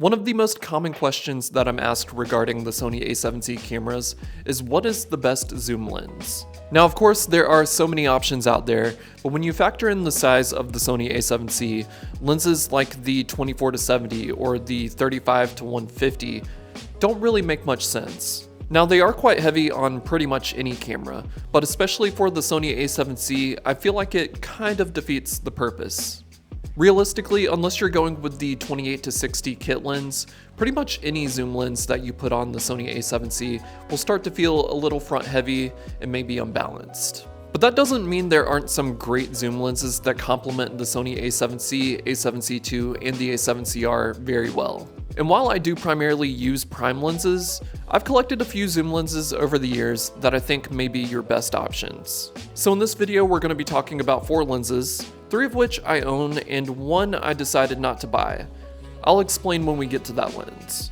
One of the most common questions that I'm asked regarding the Sony a7C cameras is what is the best zoom lens? Now of course there are so many options out there, but when you factor in the size of the Sony a7C, lenses like the 24-70 or the 35-150 don't really make much sense. Now they are quite heavy on pretty much any camera, but especially for the Sony a7C, I feel like it kind of defeats the purpose. Realistically, unless you're going with the 28-60 kit lens, pretty much any zoom lens that you put on the Sony a7C will start to feel a little front heavy and maybe unbalanced. But that doesn't mean there aren't some great zoom lenses that complement the Sony a7C, a7C II, and the a7CR very well. And while I do primarily use prime lenses, I've collected a few zoom lenses over the years that I think may be your best options. So in this video, we're going to be talking about 4 lenses, 3 of which I own and 1 I decided not to buy. I'll explain when we get to that lens.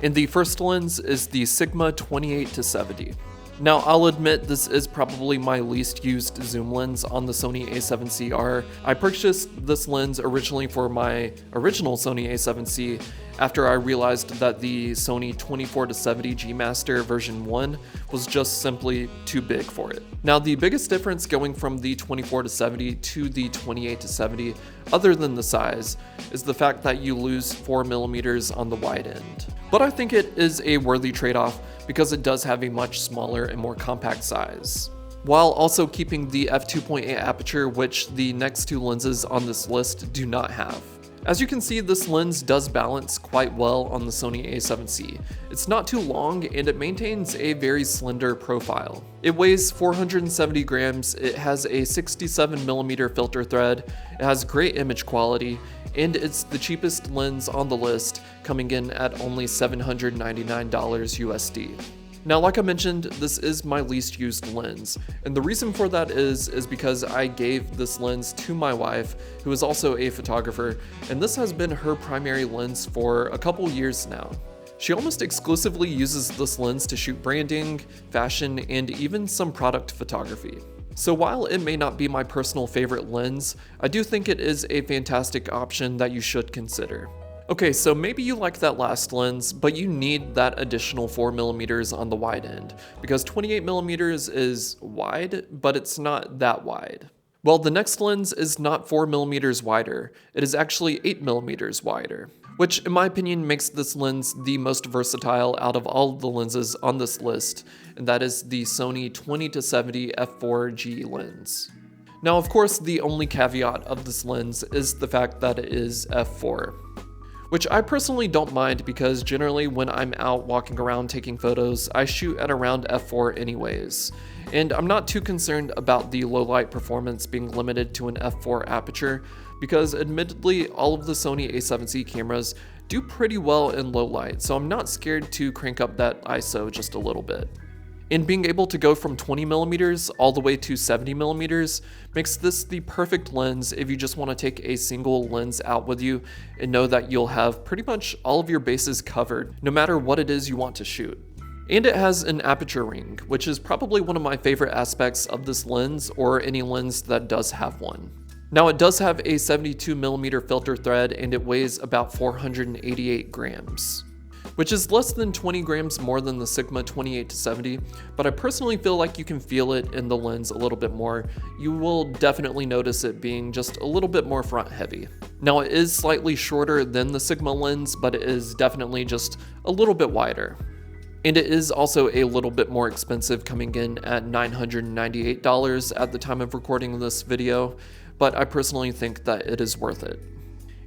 And the first lens is the Sigma 28-70. Now I'll admit this is probably my least used zoom lens on the Sony a7CR. I purchased this lens originally for my original Sony a7C after I realized that the Sony 24-70 G Master version 1 was just simply too big for it. Now the biggest difference going from the 24-70 to the 28-70, other than the size, is the fact that you lose 4mm on the wide end. But I think it is a worthy trade-off because it does have a much smaller and more compact size, while also keeping the f2.8 aperture, which the next 2 lenses on this list do not have. As you can see, this lens does balance quite well on the Sony a7C. It's not too long and it maintains a very slender profile. It weighs 470 grams, it has a 67mm filter thread, it has great image quality, and it's the cheapest lens on the list, coming in at only $799 USD. Now, like I mentioned, this is my least used lens, and the reason for that is because I gave this lens to my wife, who is also a photographer, and this has been her primary lens for a couple years now. She almost exclusively uses this lens to shoot branding, fashion, and even some product photography. So while it may not be my personal favorite lens, I do think it is a fantastic option that you should consider. Okay, so maybe you like that last lens, but you need that additional 4mm on the wide end, because 28mm is wide, but it's not that wide. Well, the next lens is not 4mm wider, it is actually 8mm wider, which in my opinion makes this lens the most versatile out of all of the lenses on this list, and that is the Sony 20-70 f4G lens. Now, of course, the only caveat of this lens is the fact that it is f4. Which I personally don't mind because generally when I'm out walking around taking photos, I shoot at around f4 anyways. And I'm not too concerned about the low light performance being limited to an f4 aperture because admittedly all of the Sony a7C cameras do pretty well in low light, so I'm not scared to crank up that ISO just a little bit. And being able to go from 20mm all the way to 70mm makes this the perfect lens if you just want to take a single lens out with you and know that you'll have pretty much all of your bases covered, no matter what it is you want to shoot. And it has an aperture ring, which is probably one of my favorite aspects of this lens, or any lens that does have one. Now it does have a 72mm filter thread and it weighs about 488 grams. Which is less than 20 grams more than the Sigma 28-70, but I personally feel like you can feel it in the lens a little bit more. You will definitely notice it being just a little bit more front heavy. Now it is slightly shorter than the Sigma lens, but it is definitely just a little bit wider. And it is also a little bit more expensive, coming in at $998 at the time of recording this video, but I personally think that it is worth it.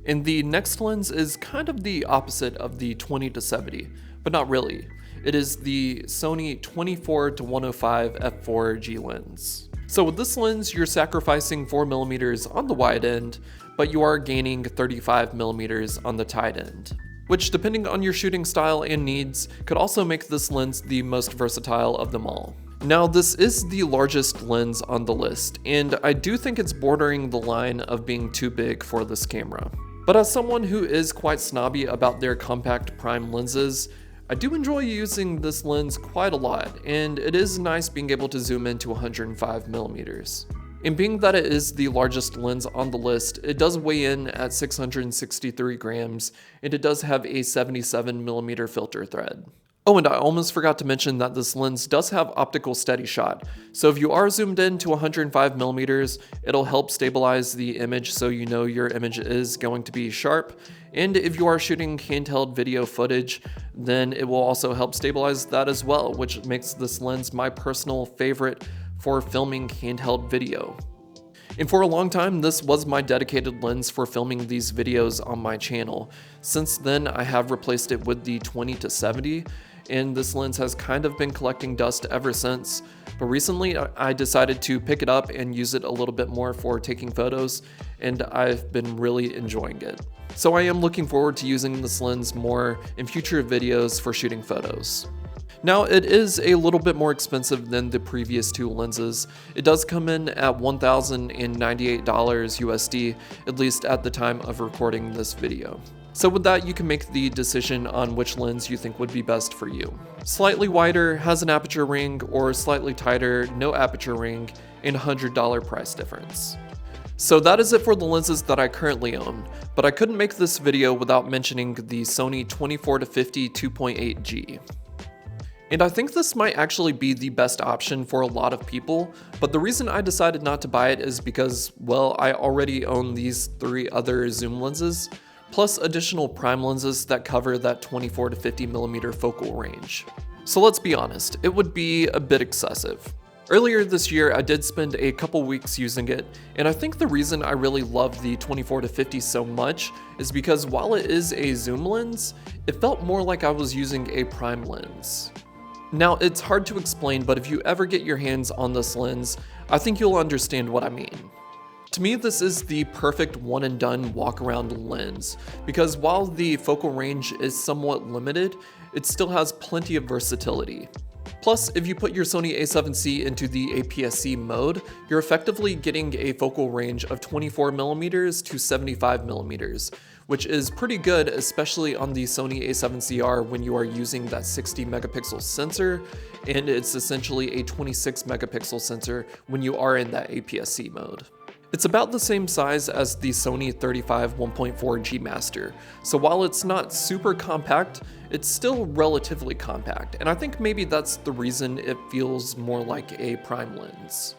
And the next lens is kind of the opposite of the 20-70, but not really. It is the Sony 24-105 f4G lens. So with this lens, you're sacrificing 4mm on the wide end, but you are gaining 35mm on the tight end, which depending on your shooting style and needs, could also make this lens the most versatile of them all. Now this is the largest lens on the list, and I do think it's bordering the line of being too big for this camera. But as someone who is quite snobby about their compact prime lenses, I do enjoy using this lens quite a lot, and it is nice being able to zoom into 105mm. And being that it is the largest lens on the list, it does weigh in at 663 grams, and it does have a 77mm filter thread. Oh, and I almost forgot to mention that this lens does have optical steady shot, so if you are zoomed in to 105mm, it'll help stabilize the image so you know your image is going to be sharp, and if you are shooting handheld video footage, then it will also help stabilize that as well, which makes this lens my personal favorite for filming handheld video. And for a long time, this was my dedicated lens for filming these videos on my channel. Since then, I have replaced it with the 20-70, and this lens has kind of been collecting dust ever since. But recently, I decided to pick it up and use it a little bit more for taking photos, and I've been really enjoying it. So I am looking forward to using this lens more in future videos for shooting photos. Now, it is a little bit more expensive than the previous two lenses. It does come in at $1,098 USD, at least at the time of recording this video. So with that, you can make the decision on which lens you think would be best for you. Slightly wider, has an aperture ring, or slightly tighter, no aperture ring, and $100 price difference. So that is it for the lenses that I currently own, but I couldn't make this video without mentioning the Sony 24-50 2.8G. And I think this might actually be the best option for a lot of people, but the reason I decided not to buy it is because, well, I already own these 3 other zoom lenses, plus additional prime lenses that cover that 24-50mm focal range. So let's be honest, it would be a bit excessive. Earlier this year, I did spend a couple weeks using it, and I think the reason I really love the 24-50 so much is because while it is a zoom lens, it felt more like I was using a prime lens. Now, it's hard to explain, but if you ever get your hands on this lens, I think you'll understand what I mean. To me, this is the perfect one and done walk around lens, because while the focal range is somewhat limited, it still has plenty of versatility. Plus, if you put your Sony a7C into the APS-C mode, you're effectively getting a focal range of 24mm to 75mm, which is pretty good, especially on the Sony a7CR when you are using that 60 megapixel sensor, and it's essentially a 26 megapixel sensor when you are in that APS-C mode. It's about the same size as the Sony 35 1.4G Master, so while it's not super compact, it's still relatively compact, and I think maybe that's the reason it feels more like a prime lens.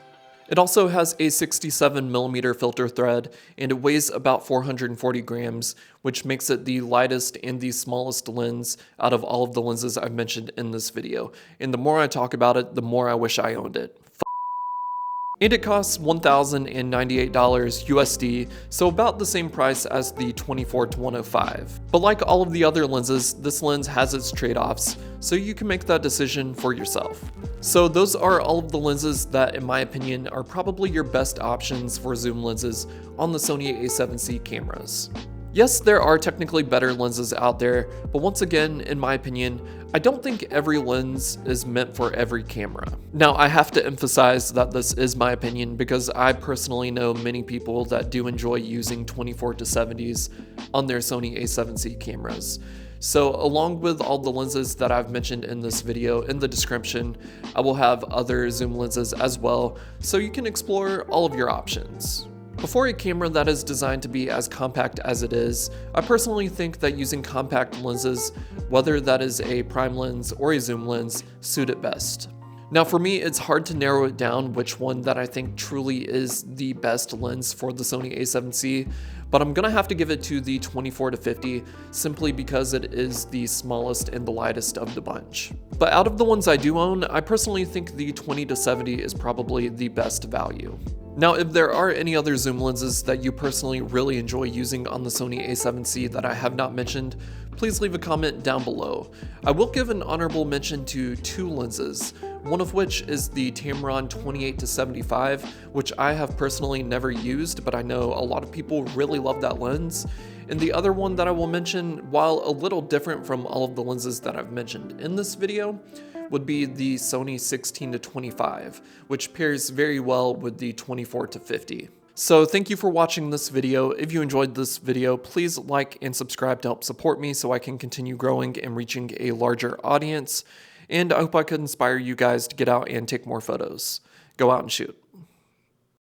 It also has a 67mm filter thread, and it weighs about 440 grams, which makes it the lightest and the smallest lens out of all of the lenses I've mentioned in this video, and the more I talk about it, the more I wish I owned it. And it costs $1,098 USD, so about the same price as the 24-105. But like all of the other lenses, this lens has its trade-offs, so you can make that decision for yourself. So those are all of the lenses that, in my opinion, are probably your best options for zoom lenses on the Sony a7C cameras. Yes, there are technically better lenses out there, but once again, in my opinion, I don't think every lens is meant for every camera. Now, I have to emphasize that this is my opinion because I personally know many people that do enjoy using 24-70s on their Sony a7C cameras. So along with all the lenses that I've mentioned in this video, in the description, I will have other zoom lenses as well, so you can explore all of your options. For a camera that is designed to be as compact as it is, I personally think that using compact lenses, whether that is a prime lens or a zoom lens, suit it best. Now for me, it's hard to narrow it down which one that I think truly is the best lens for the Sony a7C, but I'm gonna have to give it to the 24-50 simply because it is the smallest and the lightest of the bunch. But out of the ones I do own, I personally think the 20-70 is probably the best value. Now, if there are any other zoom lenses that you personally really enjoy using on the Sony a7C that I have not mentioned, please leave a comment down below. I will give an honorable mention to 2 lenses, one of which is the Tamron 28-75, which I have personally never used, but I know a lot of people really love that lens. And the other one that I will mention, while a little different from all of the lenses that I've mentioned in this video, would be the Sony 16-25, which pairs very well with the 24-50. So thank you for watching this video. If you enjoyed this video, please like and subscribe to help support me so I can continue growing and reaching a larger audience. And I hope I could inspire you guys to get out and take more photos. Go out and shoot.